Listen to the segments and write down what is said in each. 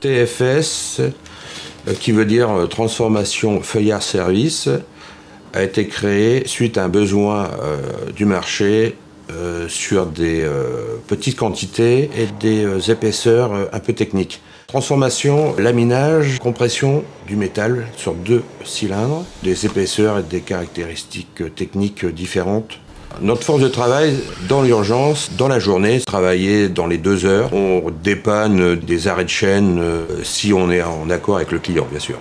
TFS, qui veut dire transformation feuillard service, a été créé suite à un besoin du marché sur des petites quantités et des épaisseurs un peu techniques. Transformation, laminage, compression du métal sur 2 cylindres, des épaisseurs et des caractéristiques techniques différentes. Notre force de travail, dans l'urgence, dans la journée, travailler dans les 2 heures. On dépanne des arrêts de chaîne si on est en accord avec le client, bien sûr.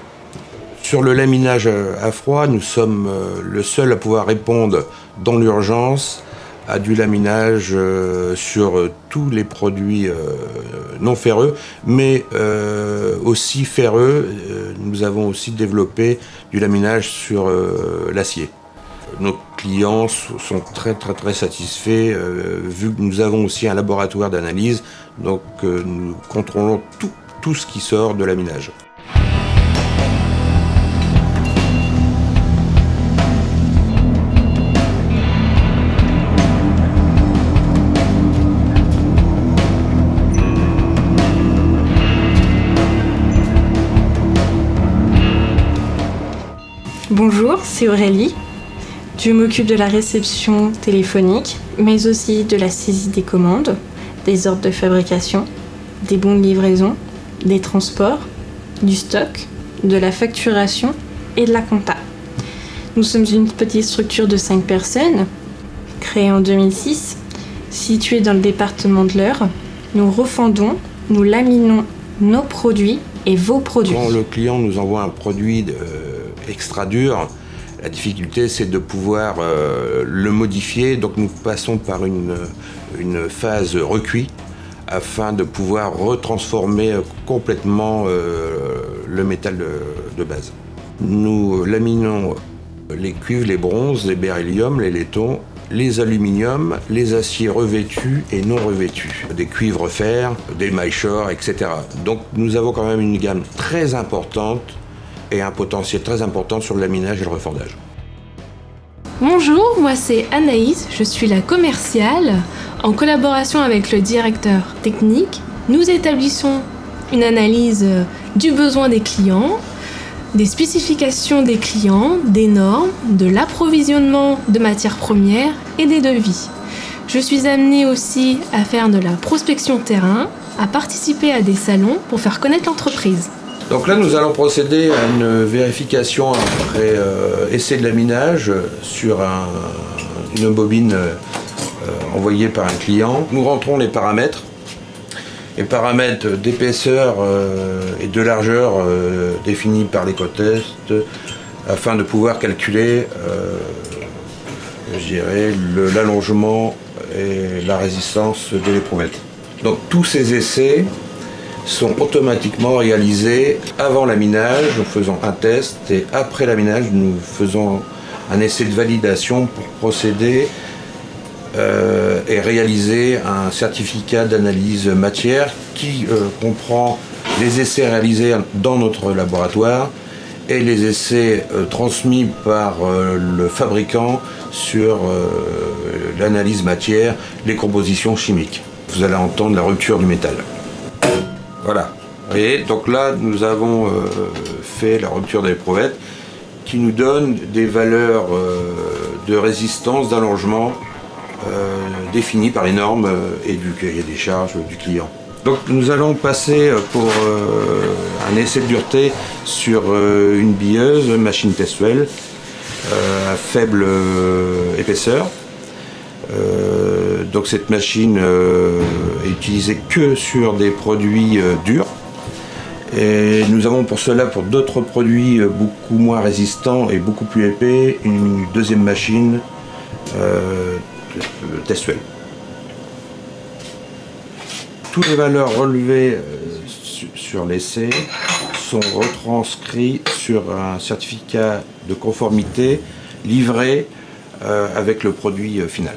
Sur le laminage à froid, nous sommes le seul à pouvoir répondre dans l'urgence à du laminage sur tous les produits non ferreux, mais aussi ferreux. Nous avons aussi développé du laminage sur l'acier. Nos clients sont très satisfaits, vu que nous avons aussi un laboratoire d'analyse, donc nous contrôlons tout ce qui sort de laminage. Bonjour, c'est Aurélie. Je m'occupe de la réception téléphonique, mais aussi de la saisie des commandes, des ordres de fabrication, des bons de livraison, des transports, du stock, de la facturation et de la compta. Nous sommes une petite structure de 5 personnes, créée en 2006, située dans le département de l'Eure. Nous refendons, nous laminons nos produits et vos produits. Quand le client nous envoie un produit extra dur, la difficulté, c'est de pouvoir le modifier. Donc nous passons par une phase recuit afin de pouvoir retransformer complètement le métal de base. Nous laminons les cuivres, les bronzes, les berylliums, les laietons, les aluminiums, les aciers revêtus et non revêtus, des cuivres fer, des maillechors, etc. Donc nous avons quand même une gamme très importante et un potentiel très important sur le laminage et le refendage. Bonjour, moi c'est Anaïs, je suis la commerciale. En collaboration avec le directeur technique, nous établissons une analyse du besoin des clients, des spécifications des clients, des normes, de l'approvisionnement de matières premières et des devis. Je suis amenée aussi à faire de la prospection terrain, à participer à des salons pour faire connaître l'entreprise. Donc là, nous allons procéder à une vérification après essai de laminage sur une bobine envoyée par un client. Nous rentrons les paramètres d'épaisseur et de largeur définis par l'écotest afin de pouvoir calculer l'allongement et la résistance de l'éprouvette. Donc tous ces essais sont automatiquement réalisés avant laminage. Nous faisons un test et après laminage, nous faisons un essai de validation pour procéder et réaliser un certificat d'analyse matière qui comprend les essais réalisés dans notre laboratoire et les essais transmis par le fabricant sur l'analyse matière, les compositions chimiques. Vous allez entendre la rupture du métal. Voilà. Et donc là, nous avons fait la rupture de l'éprouvette qui nous donne des valeurs de résistance, d'allongement définies par les normes et du cahier des charges du client. Donc nous allons passer pour un essai de dureté sur une billeuse, machine Testwell, à faible épaisseur. Donc cette machine est utilisée que sur des produits durs. Et nous avons pour cela, pour d'autres produits beaucoup moins résistants et beaucoup plus épais, une deuxième machine Testwell. Toutes les valeurs relevées sur l'essai sont retranscrites sur un certificat de conformité livré avec le produit final.